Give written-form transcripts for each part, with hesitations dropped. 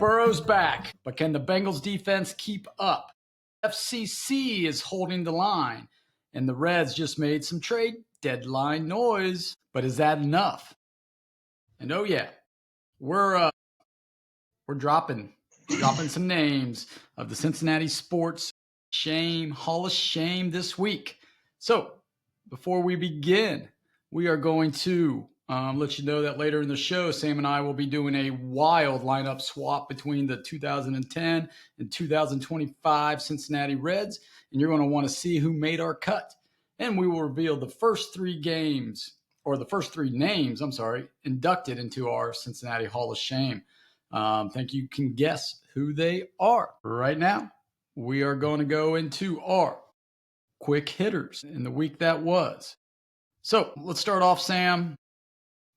Burrow's back, but can the Bengals defense keep up? FCC is holding the line, and the Reds just made some trade deadline noise. But is that enough? And oh yeah, we're dropping some names of the Cincinnati Sports Hall of Shame this week. So before we begin, we are going to let you know that later in the show, Sam and I will be doing a wild lineup swap between the 2010 and 2025 Cincinnati Reds, and you're going to want to see who made our cut. And we will reveal the first three names inducted into our Cincinnati Hall of Shame. Think you can guess who they are. Right now, we are going to go into our quick hitters in the week that was. So let's start off, Sam,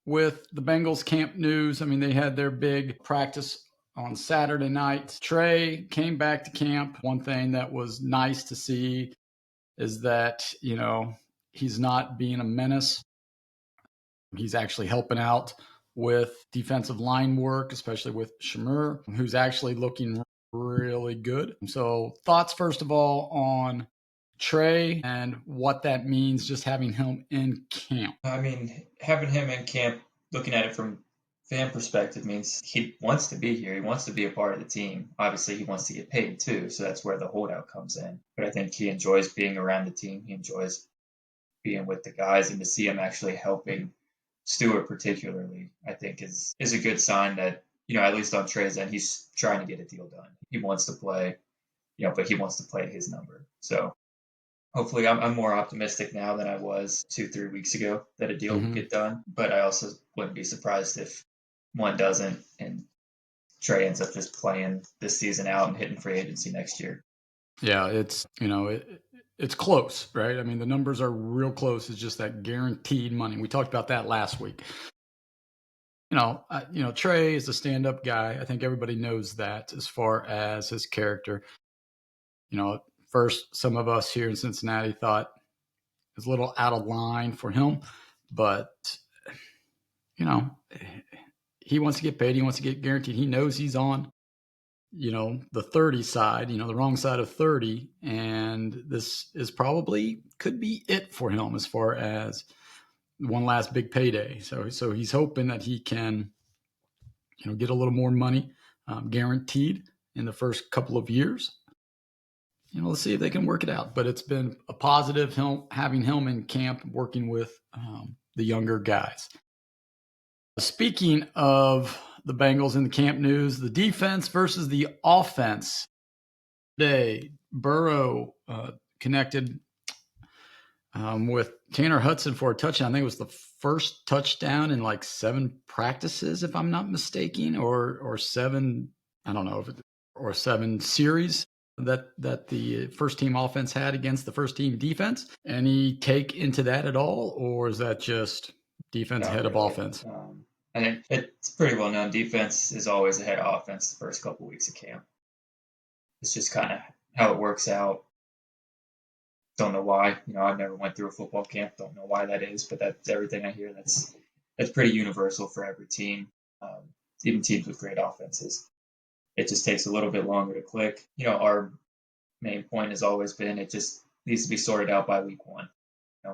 with the Bengals camp news. I mean, they had their big practice on Saturday night. Trey came back to camp. One thing that was nice to see is that, he's not being a menace. He's actually helping out with defensive line work, especially with Shamir, who's actually looking really good. So thoughts, first of all, on Trey and what that means, just having him in camp. I mean, having him in camp, looking at it from fan perspective, means he wants to be here. He wants to be a part of the team. Obviously, he wants to get paid too, so that's where the holdout comes in. But I think he enjoys being around the team. He enjoys being with the guys, and to see him actually helping Stewart particularly, I think is a good sign that, at least on Trey's end, he's trying to get a deal done. He wants to play, but he wants to play his number. So hopefully I'm more optimistic now than I was 2-3 weeks ago that a deal will get done. But I also wouldn't be surprised if one doesn't and Trey ends up just playing this season out and hitting free agency next year. Yeah, it's, it's close, right? I mean, the numbers are real close. It's just that guaranteed money. We talked about that last week. Trey is a stand-up guy. I think everybody knows that as far as his character. First, some of us here in Cincinnati thought it was a little out of line for him, but, he wants to get paid. He wants to get guaranteed. He knows he's on, the 30 side, the wrong side of 30. And this is probably could be it for him as far as one last big payday. So he's hoping that he can, get a little more money guaranteed in the first couple of years. Let's see if they can work it out. But it's been a positive having him in camp working with the younger guys. Speaking of the Bengals in the camp news, the defense versus the offense. Today, Burrow connected with Tanner Hudson for a touchdown. I think it was the first touchdown in like 7 practices, if I'm not mistaken, or 7, I don't know, or 7 series that the first team offense had against the first team defense. Any take into that at all, or is that just defense ahead of offense? I think it's pretty well known. Defense is always ahead of offense the first couple of weeks of camp. It's just kind of how it works out. Don't know why. I've never went through a football camp. Don't know why that is, but that's everything I hear. That's pretty universal for every team, even teams with great offenses. It just takes a little bit longer to click. Our main point has always been it just needs to be sorted out by week 1.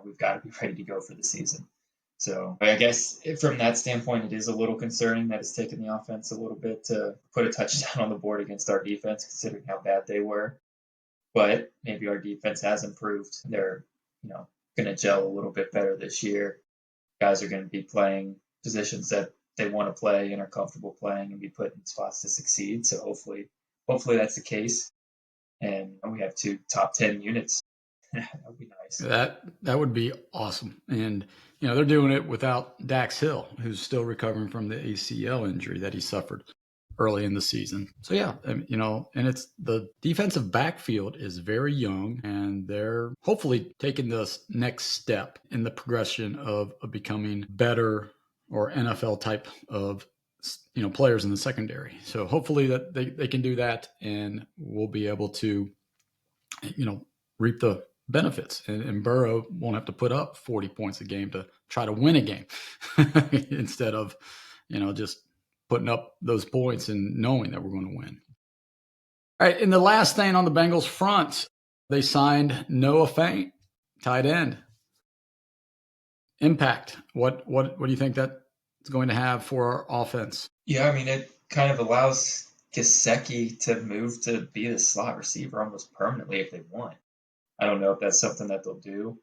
We've got to be ready to go for the season. So I guess from that standpoint, it is a little concerning that it's taken the offense a little bit to put a touchdown on the board against our defense, considering how bad they were. But maybe our defense has improved. They're, going to gel a little bit better this year. Guys are going to be playing positions that they want to play and are comfortable playing and be put in spots to succeed. So hopefully that's the case. And we have 2 top 10 units. That would be nice. That would be awesome. And, they're doing it without Dax Hill, who's still recovering from the ACL injury that he suffered early in the season. So, yeah, and it's the defensive backfield is very young, and they're hopefully taking this next step in the progression of becoming better or NFL type of, players in the secondary. So hopefully that they can do that, and we'll be able to, reap the benefits, and Burrow won't have to put up 40 points a game to try to win a game instead of, just putting up those points and knowing that we're going to win. All right, and the last thing on the Bengals front, they signed Noah Fant, tight end. Impact. What do you think that's going to have for our offense? Yeah, I mean, it kind of allows Gesicki to move to be the slot receiver almost permanently if they want. I don't know if that's something that they'll do.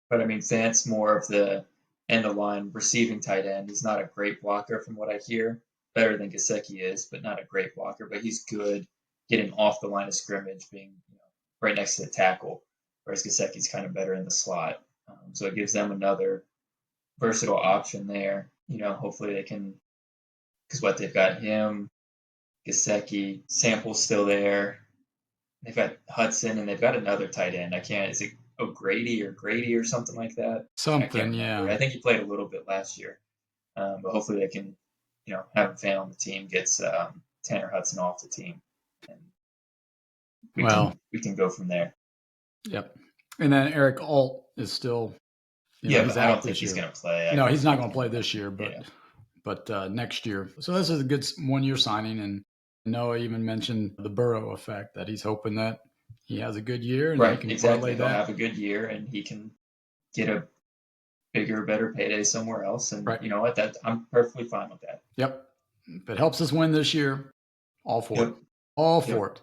But I mean, Fant's more of the end of line receiving tight end. He's not a great blocker from what I hear. Better than Gesicki is, but not a great blocker. But he's good getting off the line of scrimmage, being right next to the tackle, whereas Gesicki's kind of better in the slot. So it gives them another versatile option there. Hopefully they can, because they've got him, Gesicki, Sample's still there. They've got Hudson, and they've got another tight end. Is it O'Grady or Grady or something like that? I can't remember. Yeah. I think he played a little bit last year. But hopefully they can, have a fan on the team, gets Tanner Hudson off the team. And we can go from there. Yep. And then Eric Alt is still, but I don't think he's going to play. No, he's not going to play this year, but next year. So this is a good 1-year signing, and Noah even mentioned the Burrow effect, that he's hoping that he has a good year and right, he can exactly. He'll have a good year and he can get a bigger, better payday somewhere else. And you know what? I'm perfectly fine with that. Yep. If it helps us win this year, all for it. All for it.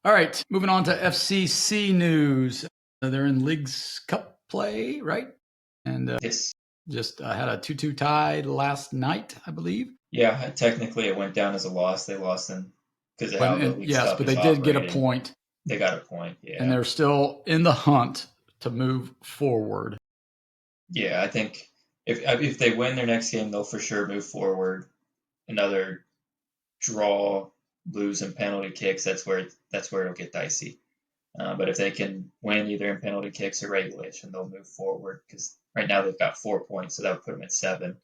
All right. Moving on to FCC news. They're in Leagues Cup play, right? And yes. Just had a 2-2 tie last night, I believe. Yeah, technically it went down as a loss. They lost because of how the Leagues Cup but they did get a point. They got a point, yeah. And they're still in the hunt to move forward. Yeah, I think if they win their next game, they'll for sure move forward. Another draw, lose in penalty kicks, that's where it'll get dicey. But if they can win either in penalty kicks or regulation, they'll move forward, because right now they've got 4 points, so that would put them at 7.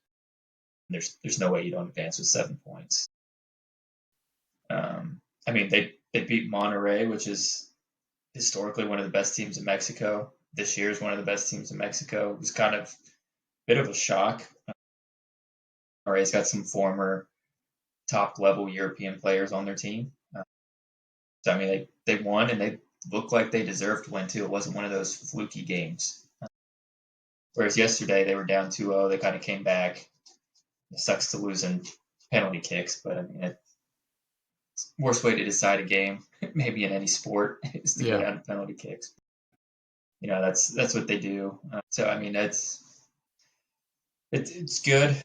There's no way you don't advance with 7 points. I mean, they beat Monterrey, which is historically one of the best teams in Mexico. This year is one of the best teams in Mexico. It was kind of a bit of a shock. Monterrey's got some former top-level European players on their team. So, I mean, they won, and they looked like they deserved to win, too. It wasn't one of those fluky games. Whereas yesterday, they were down 2-0. They kind of came back. It sucks to lose in penalty kicks, but, I mean, it's the worst way to decide a game, maybe in any sport, is to go down to penalty kicks. That's what they do. So, I mean, it's good.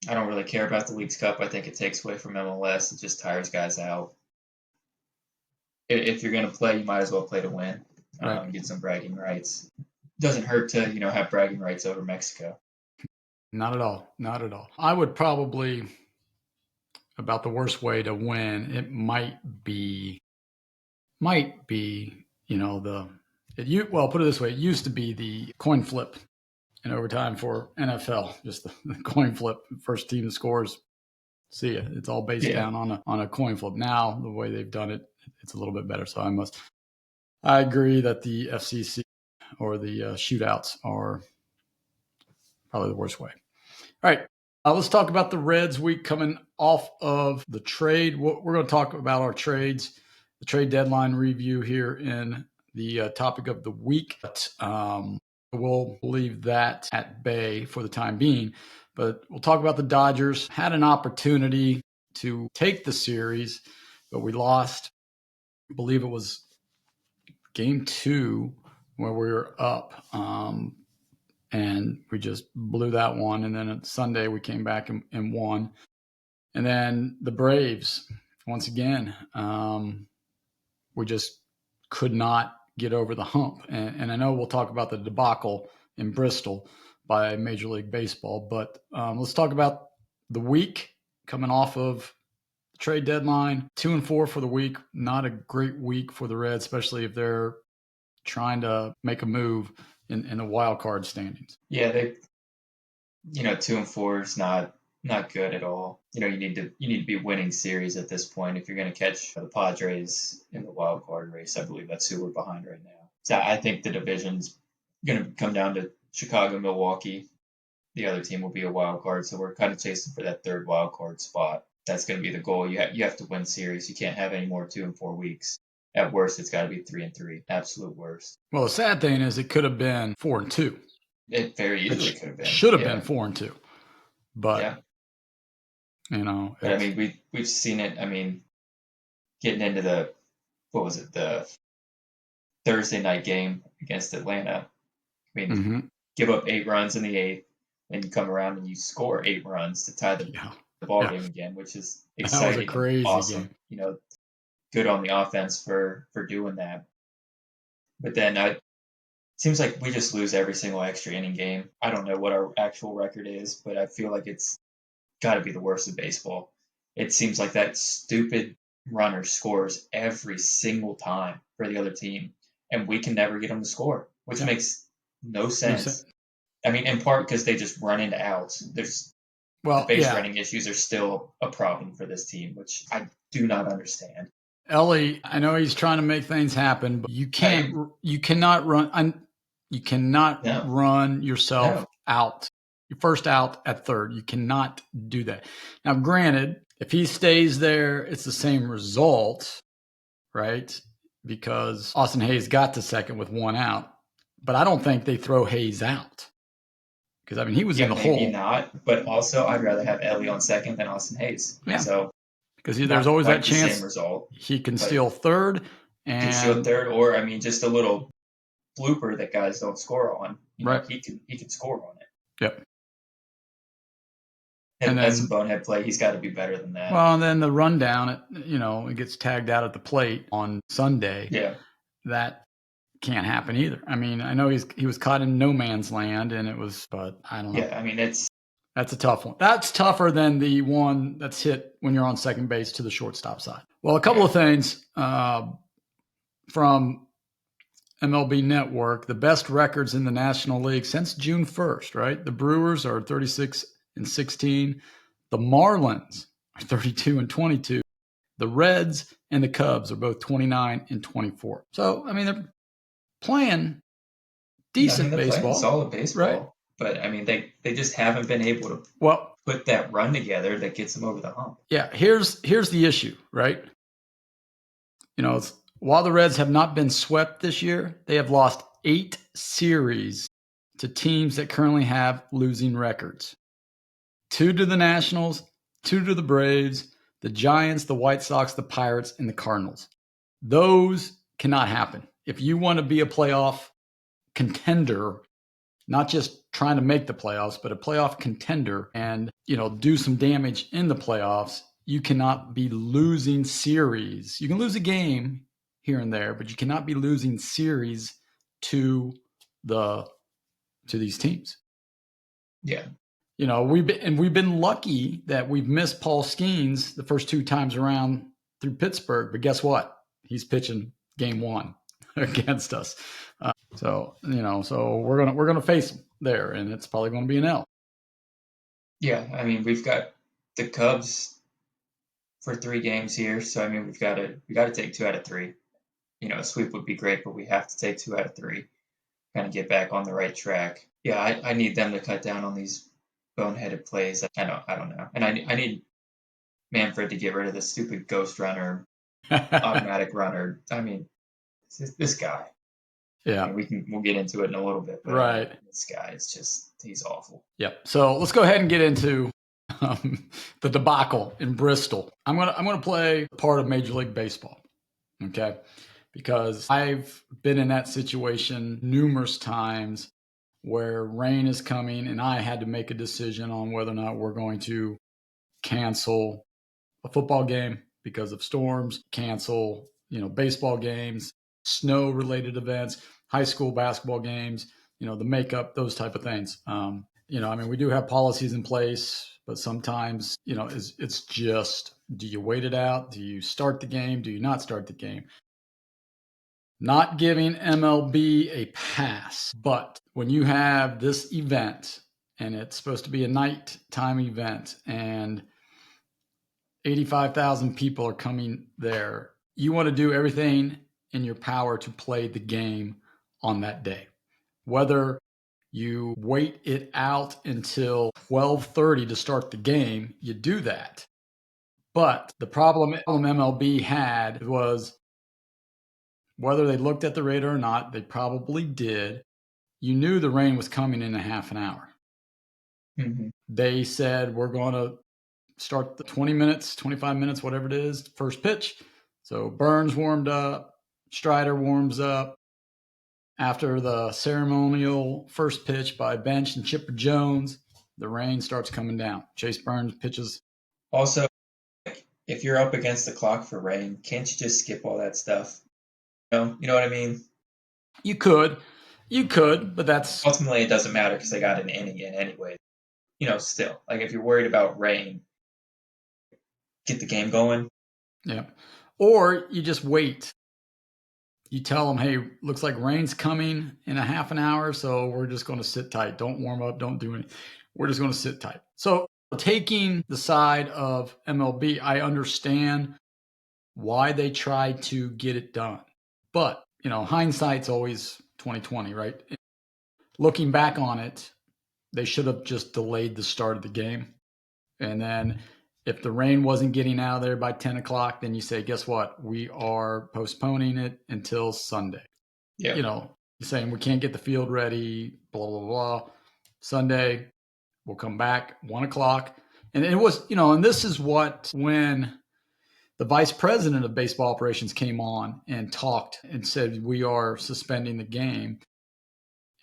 I don't really care about the Leagues Cup. I think it takes away from MLS. It just tires guys out. If you're going to play, you might as well play to win. Get some bragging rights. Doesn't hurt to, have bragging rights over Mexico. Not at all. Not at all. I would probably, about the worst way to win, it might be, well, put it this way. It used to be the coin flip in overtime for NFL, just the coin flip. First team that scores, see ya. It's all based down on a coin flip. Now, the way they've done it, it's a little bit better. So I agree that the FCC or the shootouts are probably the worst way. All right. Let's talk about the Reds week coming off of the trade. We're going to talk about our trades, the trade deadline review here in the topic of the week. But we'll leave that at bay for the time being. But we'll talk about the Dodgers. Had an opportunity to take the series, but we lost. I believe it was game 2 where we were up. And we just blew that one. And then on Sunday, we came back and won. And then the Braves, once again, we just could not get over the hump. And I know we'll talk about the debacle in Bristol by Major League Baseball, but let's talk about the week coming off of the trade deadline. 2-4 for the week. Not a great week for the Reds, especially if they're trying to make a move in the wild card standings. Yeah, 2-4 is not good at all. You need to be winning series at this point if you're going to catch the Padres in the wild card race. I believe that's who we're behind right now. So I think the division's going to come down to Chicago, Milwaukee. the other team will be a wild card. So we're kind of chasing for that third wild card spot. That's going to be the goal. You have to win series. You can't have any more 2 and 4 weeks. At worst, it's got to be 3 and 3. Absolute worst. Well, the sad thing is it could have been 4 and 2. It very easily could have been. Should have been 4 and 2. But yeah. But I mean, we've seen it. I mean, getting into the Thursday night game against Atlanta. I mean, give up 8 runs in the 8th, and you come around and you score 8 runs to tie the ball game again, which is exciting. That was a crazy awesome. game. Good on the offense for doing that. But then it seems like we just lose every single extra inning game. I don't know what our actual record is, but I feel like it's got to be the worst of baseball. It seems like that stupid runner scores every single time for the other team, and we can never get them to score, which makes no sense. I mean, in part because they just run into outs. The base running issues are still a problem for this team, which I do not understand. Ellie, I know he's trying to make things happen, but you cannot run yourself out. You're first out at third. You cannot do that. Now, granted, if he stays there, it's the same result, right? Because Austin Hayes got to second with 1 out, but I don't think they throw Hayes out. Because, I mean, he was in the hole. Maybe not, but also I'd rather have Ellie on second than Austin Hayes. Yeah. So, because there's always that chance same result, he can steal third. Or, I mean, just a little blooper that guys don't score on. Right. He can score on it. Yep. And that's a bonehead play. He's got to be better than that. Well, and then the rundown, it gets tagged out at the plate on Sunday. Yeah. That can't happen either. I mean, I know he was caught in no man's land, but I don't know. Yeah, I mean, that's a tough one. That's tougher than the one that's hit when you're on second base to the shortstop side. Well, a couple of things from MLB Network, the best records in the National League since June 1st, right? The Brewers are 36-16. The Marlins are 32-22. The Reds and the Cubs are both 29-24. So, I mean, they're playing decent baseball. Playing solid baseball. Right. But, I mean, they just haven't been able to put that run together that gets them over the hump. Yeah, here's the issue, right? While the Reds have not been swept this year, they have lost 8 series to teams that currently have losing records. 2 to the Nationals, 2 to the Braves, the Giants, the White Sox, the Pirates, and the Cardinals. Those cannot happen. If you want to be a playoff contender, not just trying to make the playoffs, but a playoff contender and, do some damage in the playoffs, you cannot be losing series. You can lose a game here and there, but you cannot be losing series to these teams. Yeah. We've been lucky that we've missed Paul Skeens the first 2 times around through Pittsburgh, but guess what? He's pitching game 1 against us. So we're gonna face him there, and it's probably going to be an L. Yeah, I mean, we've got the Cubs for 3 games here, so I mean, we got to take 2 out of 3. A sweep would be great, but we have to take 2 out of 3, kind of get back on the right track. Yeah, I need them to cut down on these boneheaded plays. I don't know, and I need Manfred to get rid of this stupid ghost runner, automatic runner. I mean, this guy. Yeah, I mean, we'll get into it in a little bit. But right, this guy is he's awful. Yep. So let's go ahead and get into the debacle in Bristol. I'm gonna play part of Major League Baseball, okay? Because I've been in that situation numerous times where rain is coming and I had to make a decision on whether or not we're going to cancel a football game because of storms, cancel, baseball games, snow-related events, high school basketball games, the makeup, those type of things. I mean, we do have policies in place, but sometimes, it's just, do you wait it out? Do you start the game? Do you not start the game? Not giving MLB a pass, but when you have this event and it's supposed to be a nighttime event and 85,000 people are coming there, you want to do everything in your power to play the game on that day. Whether you wait it out until 12:30 to start the game, you do that. But the problem MLB had was whether they looked at the radar or not, they probably did. You knew the rain was coming in a half an hour. Mm-hmm. They said, we're going to start the 20 minutes, 25 minutes, whatever it is, first pitch. So Burns warmed up, Strider warms up. After the ceremonial first pitch by Bench and Chipper Jones, the rain starts coming down. Chase Burns pitches. Also, if you're up against the clock for rain, can't you just skip all that stuff? You know what I mean? You could, but that's ultimately it doesn't matter because they got an inning in anyway. Still, like if you're worried about rain, get the game going. Yeah. Or you just wait. You tell them, hey, looks like rain's coming in a half an hour, so we're just going to sit tight. Don't warm up. Don't do anything. We're just going to sit tight. So taking the side of MLB, I understand why they tried to get it done. But, hindsight's always 2020, right? Looking back on it, they should have just delayed the start of the game. And then if the rain wasn't getting out of there by 10 o'clock, then you say, guess what? We are postponing it until Sunday. Yeah. You're saying we can't get the field ready, blah, blah, blah. Sunday, we'll come back 1 o'clock. And it was, and this is when the vice president of baseball operations came on and talked and said, we are suspending the game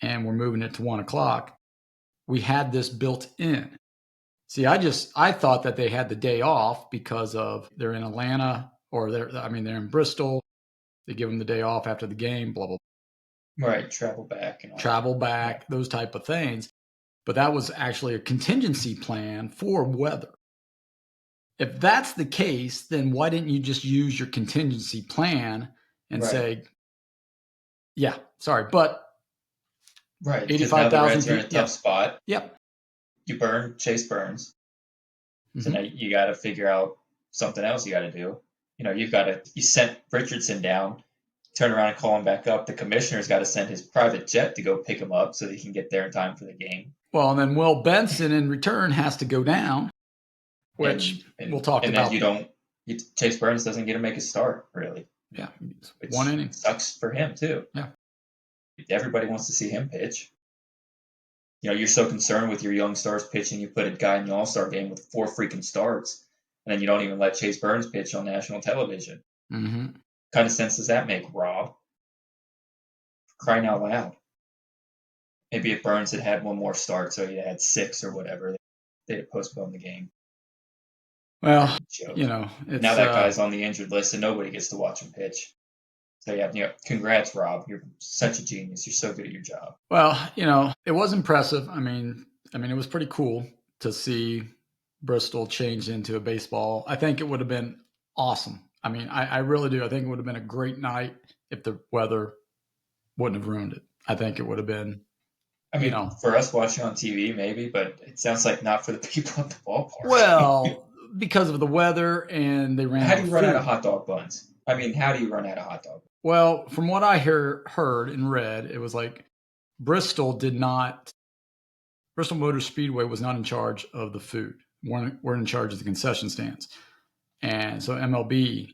and we're moving it to 1 o'clock. We had this built in. See, I thought that they had the day off because of they're in Atlanta or they're in Bristol. They give them the day off after the game, blah, blah, blah. Right, travel back. Those type of things. But that was actually a contingency plan for weather. If that's the case, then why didn't you just use your contingency plan and say, yeah, sorry, but right, because now the Reds are in a tough spot. Yep. You burn Chase Burns. So now you got to figure out something else you got to do. You sent Richardson down, turn around and call him back up. The commissioner's got to send his private jet to go pick him up so that he can get there in time for the game. Well, and then Will Benson in return has to go down, which we'll talk about. And then Chase Burns doesn't get to make a start, really. Yeah, one inning. Sucks for him, too. Yeah. Everybody wants to see him pitch. You're so concerned with your young stars pitching, you put a guy in the All-Star game with 4 freaking starts, and then you don't even let Chase Burns pitch on national television. Mm-hmm. What kind of sense does that make, Rob? Crying out loud. Maybe if Burns had one more start, so he had 6 or whatever, they'd have postponed the game. Well, it's, now that guy's on the injured list, and nobody gets to watch him pitch. So, congrats, Rob. You're such a genius. You're so good at your job. Well, it was impressive. It was pretty cool to see Bristol change into a baseball. I think it would have been awesome. I really do. I think it would have been a great night if the weather wouldn't have ruined it. I think it would have been, for us watching on TV, maybe, but it sounds like not for the people at the ballpark. Well, because of the weather and they ran How do you run out of hot dog buns? How do you run out of hot dog buns? Well, from what I heard and read, it was like Bristol Motor Speedway was not in charge of the food. We're in charge of the concession stands. And so MLB,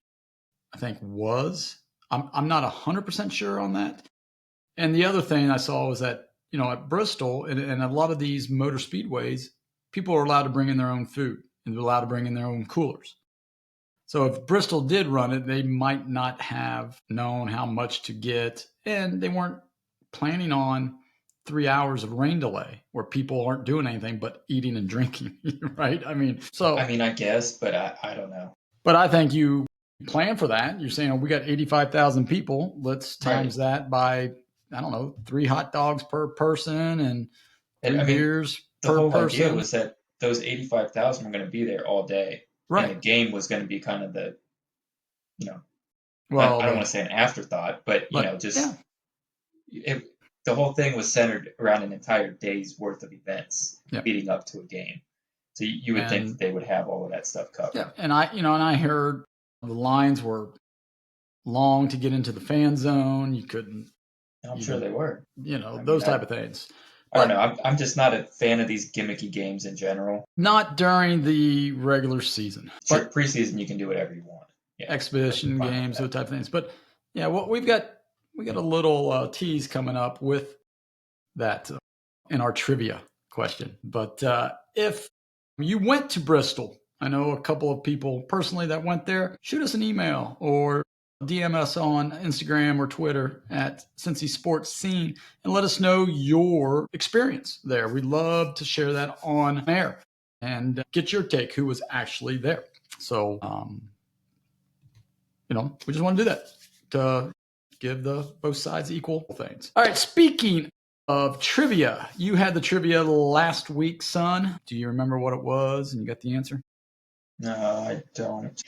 I think, was. I'm not 100% sure on that. And the other thing I saw was that, at Bristol and a lot of these motor speedways, people are allowed to bring in their own food and they're allowed to bring in their own coolers. So if Bristol did run it, they might not have known how much to get, and they weren't planning on 3 hours of rain delay where people aren't doing anything but eating and drinking, right? I guess, but I don't know. But I think you plan for that. You're saying, we got 85,000 people. Let's times that by, 3 hot dogs per person and 3 beers per person. The whole idea was that those 85,000 were going to be there all day. Right. And the game was going to be kind of the, well, I don't want to say an afterthought, but, the whole thing was centered around an entire day's worth of events leading up to a game. So you would think that they would have all of that stuff covered. Yeah. And I heard the lines were long to get into the fan zone. You couldn't. I'm sure they were. Those type of things. I don't know. I'm just not a fan of these gimmicky games in general. Not during the regular season. Sure, But preseason you can do whatever you want. Yeah, exhibition games, those type of things. But yeah, well, we got a little tease coming up with that in our trivia question. But if you went to Bristol, I know a couple of people personally that went there, shoot us an email or DM us on Instagram or Twitter at Cincy Sports Scene and let us know your experience there. We'd love to share that on air and get your take who was actually there. So, we just want to do that to give both sides equal things. All right, speaking of trivia, you had the trivia last week, son. Do you remember what it was and you got the answer? No, I don't.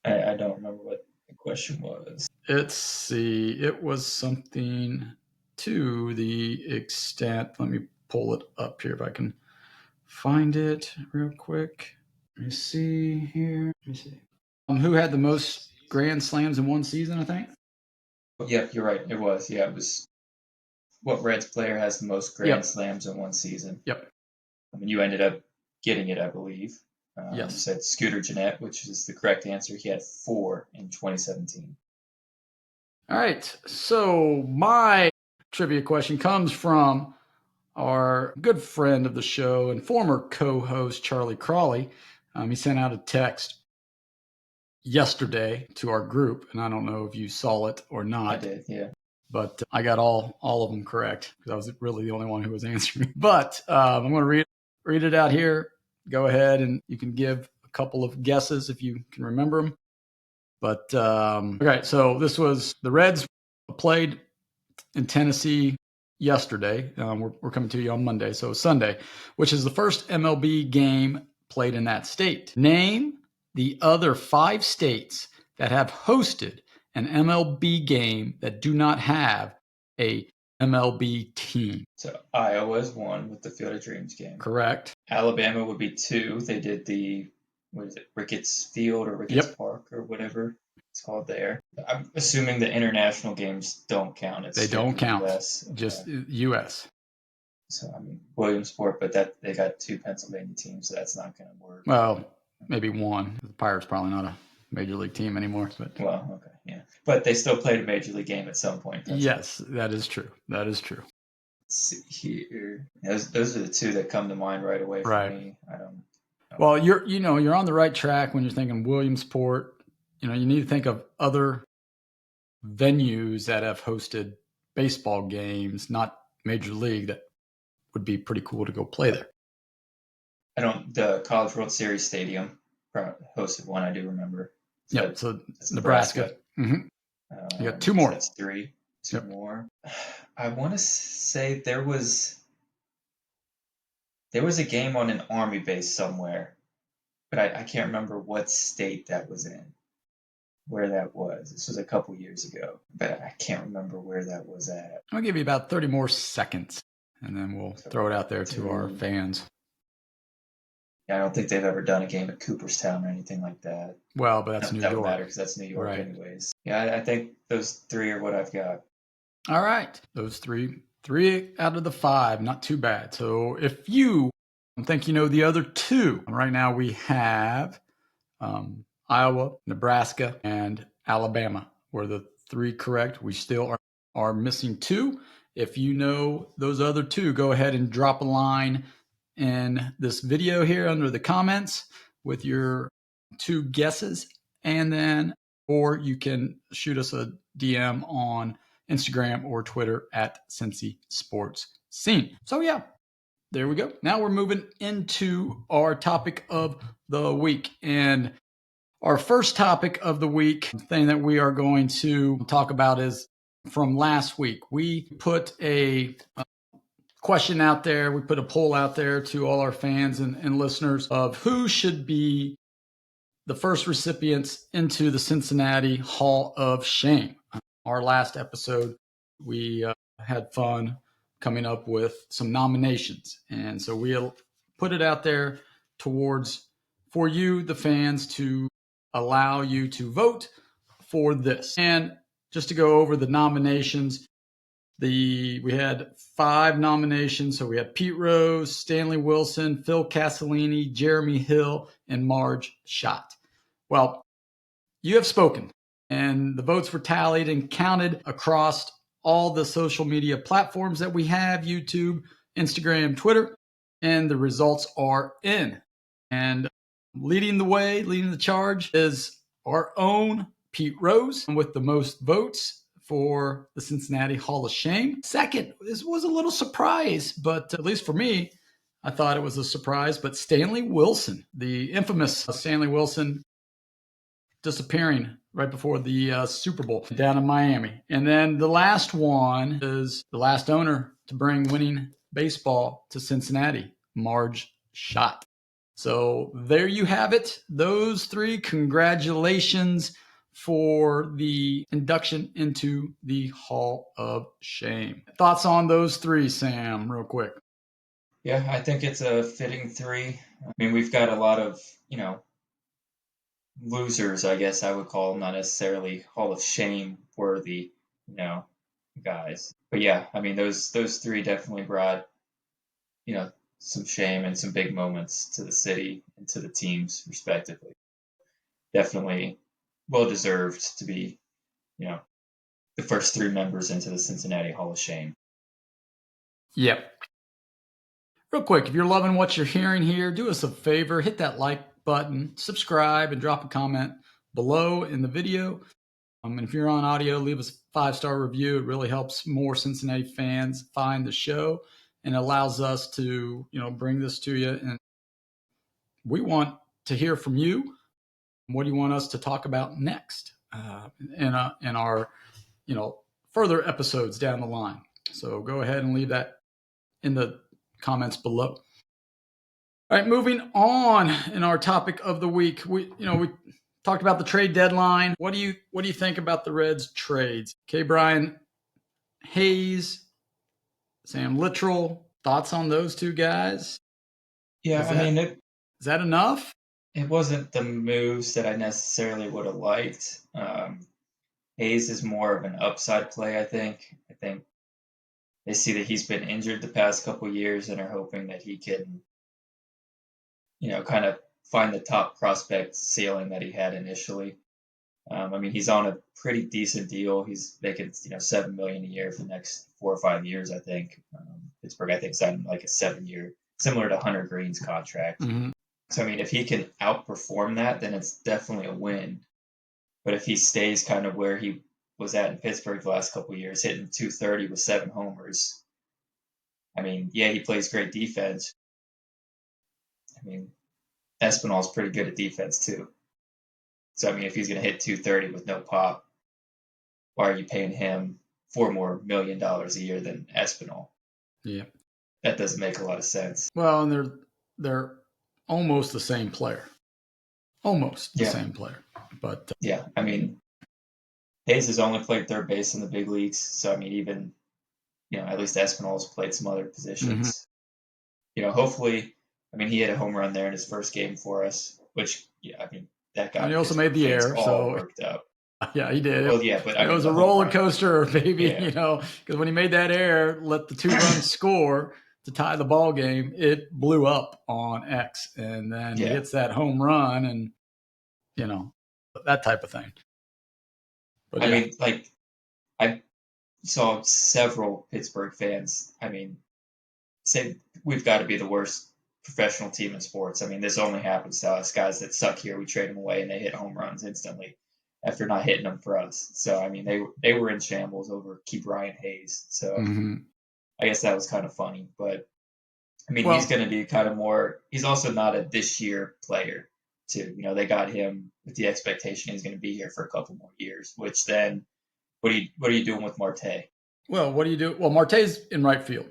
I don't remember what the question was. Let's see. It was something to the extent, let me pull it up here if I can find it real quick. Let me see here. Let me see. Who had the most Grand Slams in one season, I think? Yep, you're right. It was. Yeah, it was what Reds player has the most Grand Slams in one season. Yep. I mean, you ended up getting it, I believe. Yes. You said Scooter Gennett, which is the correct answer. He had 4 in 2017. All right. So my trivia question comes from our good friend of the show and former co-host, Charlie Crawley. He sent out a text yesterday to our group, and I don't know if you saw it or not. I did, yeah. But I got all of them correct because I was really the only one who was answering. But I'm going to read it out here. Go ahead and you can give a couple of guesses if you can remember them. But okay, so this was the Reds played in Tennessee yesterday. We're coming to you on Monday, so Sunday, which is the first MLB game played in that state. Name the other 5 states that have hosted an MLB game that do not have a MLB team. So Iowa is 1 with the Field of Dreams game. Correct. Alabama would be 2. They did the, what is it, Ricketts Field or Ricketts Park or whatever it's called there. I'm assuming the international games don't count. They don't count. US. Okay. Just U.S. So, I mean, Williamsport, but that they got 2 Pennsylvania teams, so that's not going to work. Well, maybe 1. The Pirates probably not a major league team anymore. But well, okay, yeah. But they still played a major league game at some point. Yes, that is true. That is true. Let's see here. Those are the 2 that come to mind right away for me. I don't know. Well, you're on the right track when you're thinking Williamsport. You need to think of other venues that have hosted baseball games, not major league, that would be pretty cool to go play there. The College World Series Stadium hosted one, I do remember. So so Nebraska. Mm-hmm. You got 2 more. So that's 3. 2 more. I want to say there was a game on an Army base somewhere, but I can't remember what state that was in, where that was. This was a couple years ago, but I can't remember where that was at. I'll give you about 30 more seconds, and then we'll throw it out there to our fans. Yeah, I don't think they've ever done a game at Cooperstown or anything like that. Well, but that's New York. That would matter because that's New York anyways. Yeah, I think those 3 are what I've got. All right. Those 3 out of the 5, not too bad. So if you think you know the other 2, right now we have Iowa, Nebraska, and Alabama were the 3 correct. We still are missing 2. If you know those other 2, go ahead and drop a line in this video here under the comments with your 2 guesses, or you can shoot us a DM on Instagram or Twitter at Cincy Sports Scene. So yeah, there we go. Now we're moving into our topic of the week. And our first topic of the week, thing that we are going to talk about, is from last week. We put a question out there. We put a poll out there to all our fans and listeners of who should be the first recipients into the Cincinnati Hall of Shame. Our last episode, we had fun coming up with some nominations. And so we'll put it out there for you, the fans, to allow you to vote for this. And just to go over the nominations, We had 5 nominations. So we had Pete Rose, Stanley Wilson, Phil Castellini, Jeremy Hill, and Marge Schott. Well, you have spoken, and the votes were tallied and counted across all the social media platforms that we have: YouTube, Instagram, Twitter, and the results are in. And leading the charge is our own Pete Rose with the most votes for the Cincinnati Hall of Shame. Second, this was a little surprise, but at least for me, I thought it was a surprise. But Stanley Wilson, the infamous Stanley Wilson, disappearing right before the Super Bowl down in Miami. And then the last one is the last owner to bring winning baseball to Cincinnati, Marge Schott. So there you have it. Those 3. Congratulations for the induction into the Hall of Shame. Thoughts on those 3, Sam, real quick? Yeah, I think it's a fitting 3. I mean, we've got a lot of, losers, I guess I would call them, not necessarily Hall of Shame worthy, guys. But yeah, I mean, those 3 definitely brought, some shame and some big moments to the city and to the teams, respectively. Definitely well deserved to be, the first 3 members into the Cincinnati Hall of Shame. Yep. Real quick, if you're loving what you're hearing here, do us a favor, hit that like button, subscribe, and drop a comment below in the video. And if you're on audio, leave us a 5-star review. It really helps more Cincinnati fans find the show and allows us to, bring this to you. And we want to hear from you. What do you want us to talk about next in our, further episodes down the line? So go ahead and leave that in the comments below. All right, moving on in our topic of the week. We talked about the trade deadline. What do you think about the Reds trades? Okay, Brian Hayes, Sam Littrell. Thoughts on those 2 guys? Yeah, is that enough? It wasn't the moves that I necessarily would have liked. Hayes is more of an upside play, I think. I think they see that he's been injured the past couple of years and are hoping that he can, kind of find the top prospect ceiling that he had initially. I mean, he's on a pretty decent deal. He's making, $7 million a year for the next 4 or 5 years, I think. Pittsburgh, I think, signed like a 7-year, similar to Hunter Green's contract. Mm-hmm. So, I mean, if he can outperform that, then it's definitely a win. But if he stays kind of where he was at in Pittsburgh the last couple of years, hitting .230 with 7 homers, I mean, yeah, he plays great defense. I mean, Espinal's pretty good at defense too. So, I mean, if he's going to hit .230 with no pop, why are you paying him $4 more million a year than Espinal? Yeah, that doesn't make a lot of sense. Well, and they're almost the same player. Almost the same player. But yeah, I mean, Hayes has only played third base in the big leagues, so I mean, even at least Espinal's played some other positions. Mm-hmm. Hopefully, I mean, he hit a home run there in his first game for us, which I mean, that got. And he also made the air, so worked up. Yeah, he did. Well, yeah, but it was a roller coaster, baby. Because when he made that air, let the 2-run score to tie the ball game, it blew up on X, and then he hits that home run, and that type of thing. But I mean, like, I saw several Pittsburgh fans. I mean, say we've got to be the worst professional team in sports. I mean, this only happens to us guys that suck here. We trade them away, and they hit home runs instantly after not hitting them for us. So, I mean, they were in shambles over Brian Hayes. So, I guess that was kind of funny. But, I mean, he's going to be kind of more – he's also not a this-year player, too. They got him with the expectation he's going to be here for a couple more years, which then what are you doing with Marte? Well, what do you do? Well, Marte's in right field.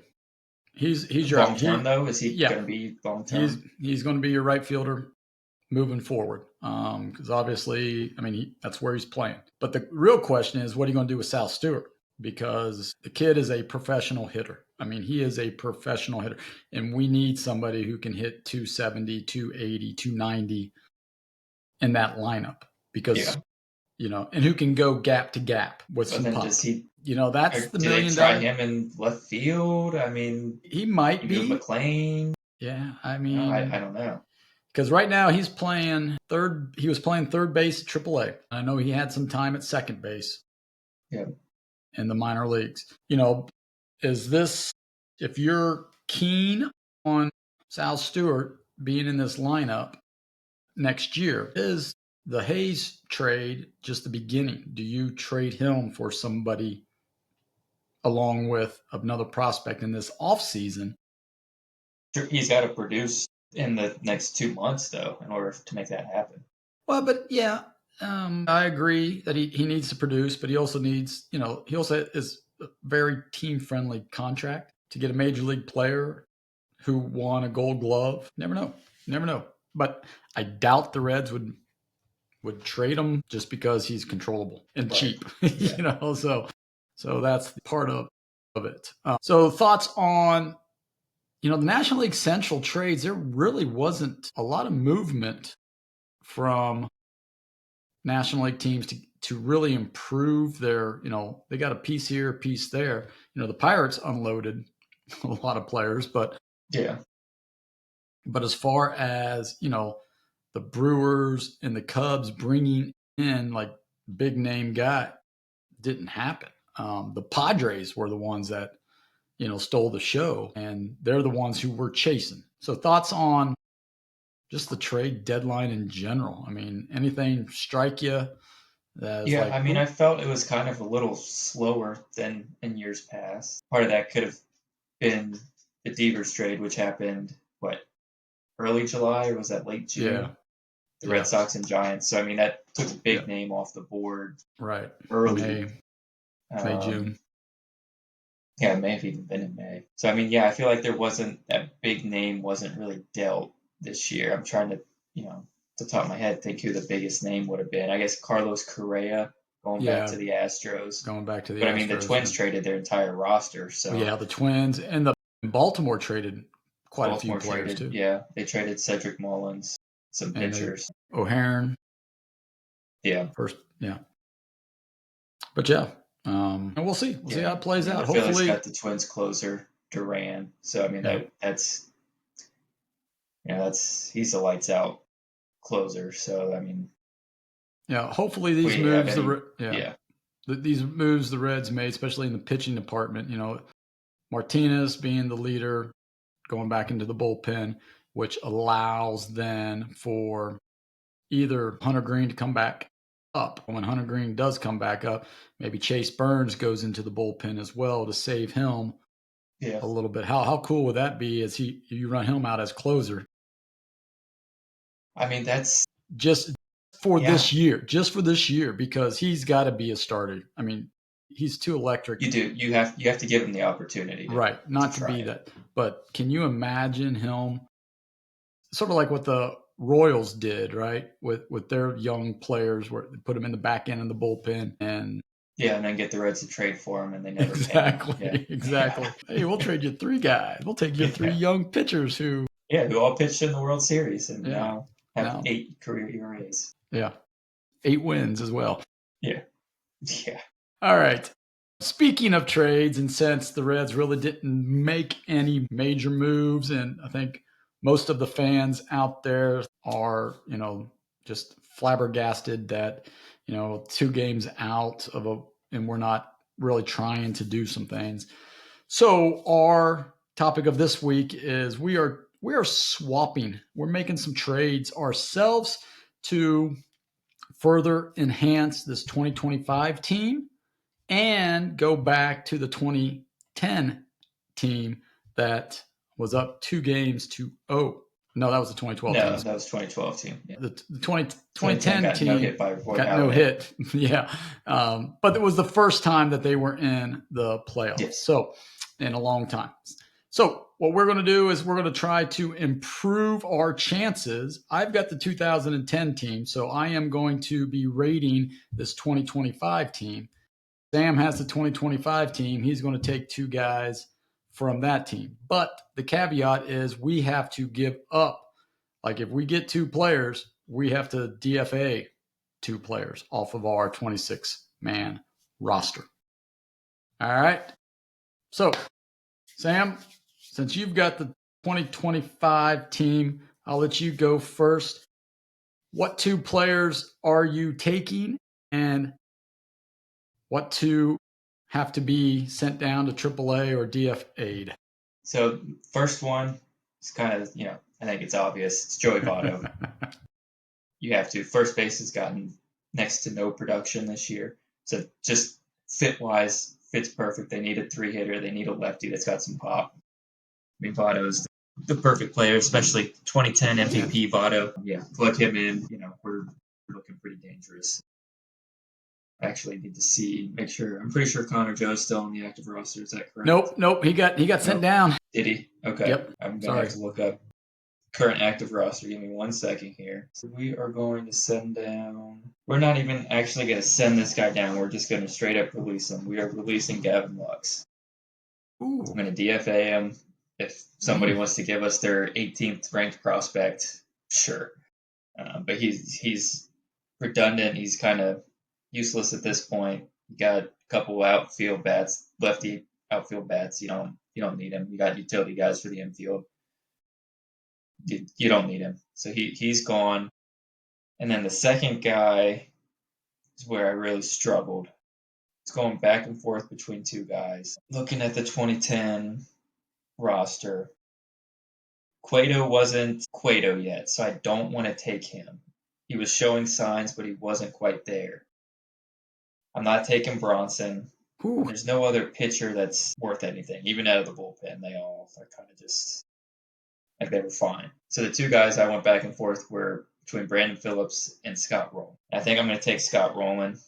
He's your long-term, though? Is he going to be long-term? He's going to be your right fielder moving forward, because obviously, I mean, that's where he's playing. But the real question is, what are you going to do with Sal Stewart? Because the kid is a professional hitter. I mean, he is a professional hitter, and we need somebody who can hit 270, 280, 290 in that lineup. Because, and who can go gap to gap with But some then pop. does he? That's the Do they million try dollar. him in left field? I mean, He might you move be. McLean. Yeah, I No, I mean, don't know. because right now he's playing third. He was playing third base at AAA. I know he had some time at second base. Yeah. In the minor leagues. Is this, if you're keen on Sal Stewart being in this lineup next year, is the Hayes trade just the beginning? Do you trade him for somebody along with another prospect in this offseason? He's got to produce in the next 2 months, though, in order to make that happen. Well, but yeah, I agree that he needs to produce, but he also needs, he also is a very team friendly contract to get a major league player who won a Gold Glove. Never know, never know. But I doubt the Reds would trade him just because he's controllable and Right. cheap. Yeah. So that's part of it. So thoughts on the National League Central trades? There really wasn't a lot of movement from National League teams to really improve their, they got a piece here, a piece there. The Pirates unloaded a lot of players, but Yeah. as far as, the Brewers and the Cubs bringing in like big name guy didn't happen. The Padres were the ones that, stole the show, and they're the ones who were chasing. So thoughts on just the trade deadline in general? I mean, anything strike you as Yeah, like, I mean, ooh, I felt it was kind of a little slower than in years past. Part of that could have been the Devers trade, which happened, early July, or was that late yeah, June? The Red yes, Sox and Giants. So, I mean, that took a yeah, big name off the board right. early. May, June. Yeah, it may have even been in May. So, I mean, yeah, I feel like that big name wasn't really dealt this year. I'm trying to, to the top of my head, think who the biggest name would have been. I guess Carlos Correa going back Yeah, to the Astros. going back to the But I mean, the Astros. Twins Yeah. traded their entire roster, Well, so yeah, the Twins and the Baltimore traded quite a few Baltimore players traded. too, Yeah, they traded Cedric Mullins, some and they pitchers. O'Hearn Yeah, first. Yeah, but yeah, and we'll see. We'll see how yeah. it I plays mean, out. the Phillies Hopefully, got the Twins closer Duran. So I mean, yeah, that's he's a lights out closer. So I mean, yeah. Hopefully these we have moves, any? Yeah, these moves the Reds made, especially in the pitching department. Martinez being the leader, going back into the bullpen, which allows then for either Hunter Green to come back up. When Hunter Green does come back up, maybe Chase Burns goes into the bullpen as well to save him yeah. a little bit. How cool would that be as you run him out as closer I mean, that's just yeah. just for this year, because he's got to be a starter. I mean, he's too electric. You do. You have to give him the opportunity Right, to not to try be it. that. But can you imagine him sort of like what the Royals did, right? With their young players, where they put them in the back end of the bullpen, and Yeah, and then get the Reds to trade for him, and they never pay him. Yeah, exactly, yeah, exactly. Hey, we'll trade you three guys. We'll take your three yeah, young pitchers who, yeah. Who all pitched in the World Series and yeah, now have now, 8 career ERAs. yeah, 8 wins as well. Yeah, yeah, All right. Speaking of trades, and since the Reds really didn't make any major moves, and I think most of the fans out there are, just flabbergasted that, 2 games out and we're not really trying to do some things. So our topic of this week is we are swapping. We're making some trades ourselves to further enhance this 2025 team and go back to the 2010 team that was up 2 games to 0. No, that was the 2012 team. no, that was 2012 team. Yeah. The 2010 2010 got no team hit by Roy got no Halladay. hit. Yeah. But it was the first time that they were in the playoffs. Yes. So, in a long time. So, what we're going to do is we're going to try to improve our chances. I've got the 2010 team, so I am going to be rating this 2025 team. Sam has the 2025 team. He's going to take 2 guys from that team. But the caveat is we have to give up. Like if we get 2 players, we have to DFA 2 players off of our 26-man roster. All right. So, Sam, since you've got the 2025 team, I'll let you go first. What 2 players are you taking, and what 2 have to be sent down to AAA or DFA'd? So first one is kind of, I think it's obvious. It's Joey Votto. You have to. First base has gotten next to no production this year. So just fit-wise, fits perfect. They need a 3-hitter. They need a lefty that's got some pop. I mean, Votto is the perfect player, especially 2010 MVP Votto. Yeah, plug him in. We're looking pretty dangerous. I actually need to make sure. I'm pretty sure Connor Joe's still on the active roster. Is that correct? Nope. He got sent down. Did he? Okay. Yep. I'm going to have to look up current active roster. Give me 1 second here. So we are going to send down. We're not even actually going to send this guy down. We're just going to straight up release him. We are releasing Gavin Lux. Ooh. I'm going to DFA him. If somebody wants to give us their 18th ranked prospect, sure. But he's redundant. He's kind of useless at this point. You got a couple outfield bats, lefty outfield bats. You don't need him. You got utility guys for the infield. You don't need him. So he's gone. And then the second guy is where I really struggled. It's going back and forth between 2 guys. Looking at the 2010 roster, Cueto wasn't Cueto yet, so I don't want to take him. He was showing signs, but he wasn't quite there. I'm not taking Bronson. Ooh. There's no other pitcher that's worth anything, even out of the bullpen. They all are kind of just like they were fine. So the 2 guys I went back and forth were between Brandon Phillips and Scott Rowland. I think I'm going to take Scott Rowland,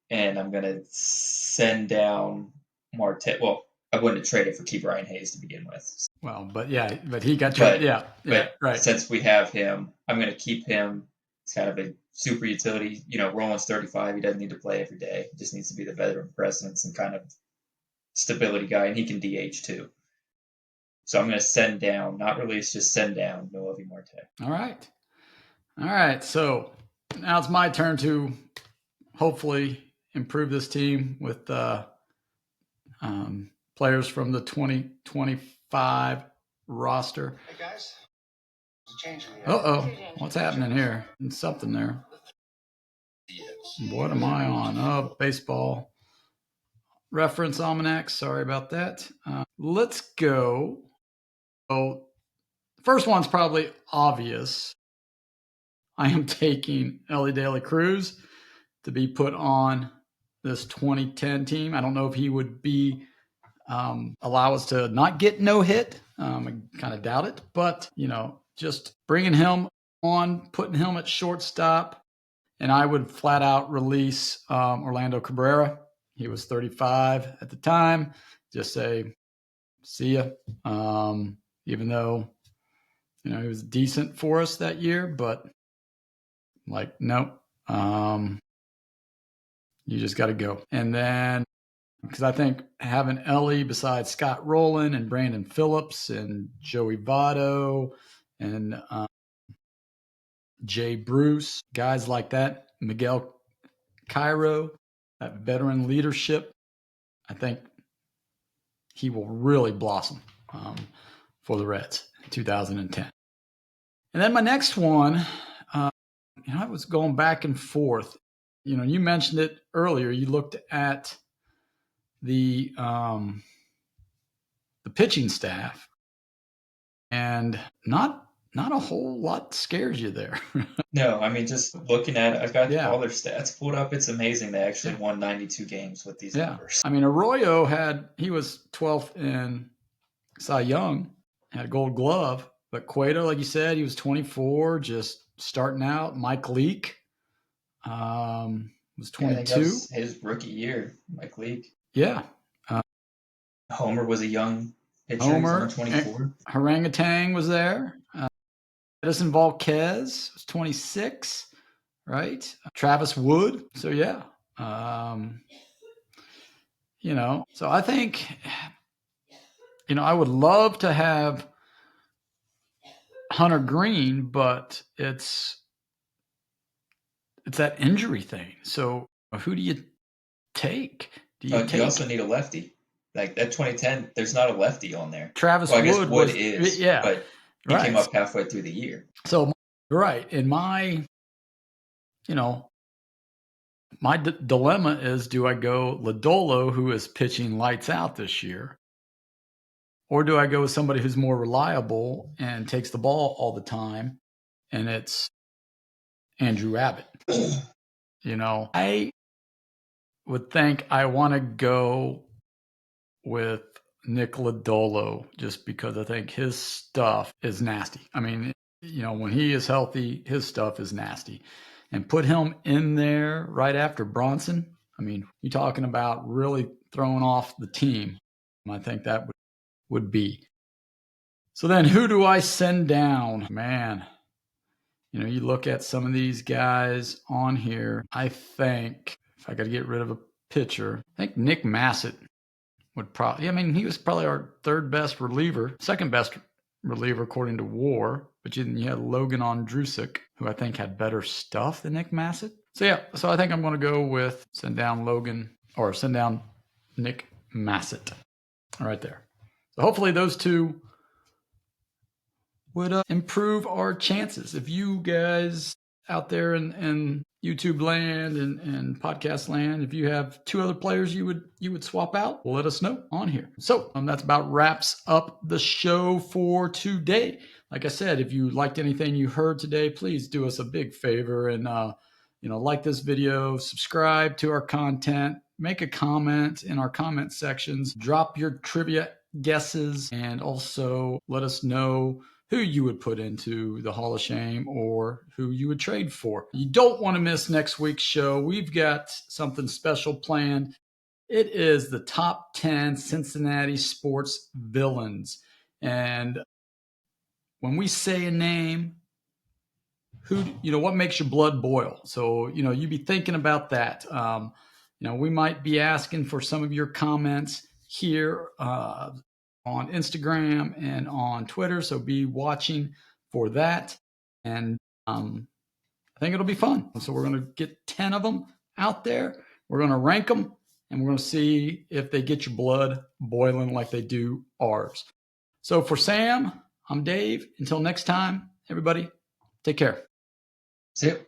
and I'm going to send down Marte. Well, I wouldn't have traded for T. Brian Hayes to begin with. Well, but he got traded. But right. Since we have him, I'm going to keep him. He's kind of a super utility. Rowland's 35. He doesn't need to play every day. He just needs to be the veteran presence and kind of stability guy, and he can DH too. So I'm going to send down, not release, just send down Noelvi Marte. All right. So now it's my turn to hopefully improve this team with players from the 2025 roster. Hey guys, What's happening here? There's something there. What am I on? Oh, baseball reference almanac. Sorry about that. Let's go. So, first one's probably obvious. I am taking Ellie De La Cruz to be put on this 2010 team. I don't know if he would be allow us to not get no hit. I kind of doubt it, but just bringing him on, putting him at shortstop, and I would flat out release Orlando Cabrera. He was 35 at the time. Just say, see ya. Even though he was decent for us that year, but nope. You just got to go. And then, because I think having Ellie besides Scott Rowland and Brandon Phillips and Joey Votto and Jay Bruce, guys like that, Miguel Cairo, that veteran leadership, I think he will really blossom for the Reds in 2010. And then my next one, I was going back and forth. You mentioned it earlier. You looked at the pitching staff, and not a whole lot scares you there. No, I mean, just looking at it, I've got all their stats pulled up. It's amazing they actually won 92 games with these numbers. I mean, Arroyo he was 12th in Cy Young, had a Gold Glove, but Cueto, like you said, he was 24, just starting out. Mike Leake was 22. I think that was his rookie year, Mike Leake. Yeah. Homer was a young pitcher. Homer, 24. Harangatang was there. Edison Volquez was 26, right? Travis Wood. So, yeah. So I think, I would love to have Hunter Green, but it's it's that injury thing. So who do you take? Do you You take also need a lefty. Like that 2010, there's not a lefty on there. Travis Well, I guess Wood Wood was, is, yeah, but he came right. up halfway through the year. So, right. In my, my dilemma is, do I go Lodolo, who is pitching lights out this year, or do I go with somebody who's more reliable and takes the ball all the time, and it's Andrew Abbott? I would think I want to go with Nick Lodolo just because I think his stuff is nasty. I mean, when he is healthy, his stuff is nasty. And put him in there right after Bronson. I mean, you're talking about really throwing off the team. I think that would be. So then who do I send down? Man, you look at some of these guys on here. I think if I got to get rid of a pitcher, I think Nick Massett would probably, he was probably our third best reliever, second best reliever according to WAR. But you had Logan Ondrusik, who I think had better stuff than Nick Massett. So I think I'm going to go with send down Nick Massett. Right there. So hopefully those two would improve our chances. If you guys out there in YouTube land and podcast land, if you have two other players you would swap out, let us know on here. So that's about wraps up the show for today. Like I said, if you liked anything you heard today, please do us a big favor and like this video, subscribe to our content, make a comment in our comment sections, drop your trivia guesses, and also let us know who you would put into the Hall of Shame or who you would trade for. You don't want to miss next week's show. We've got something special planned. It is the top 10 Cincinnati sports villains. And when we say a name, what makes your blood boil? So, you be thinking about that. We might be asking for some of your comments here on Instagram and on Twitter. So be watching for that. And I think it'll be fun. So we're going to get 10 of them out there. We're going to rank them and we're going to see if they get your blood boiling like they do ours. So for Sam, I'm Dave. Until next time, everybody, take care. See you.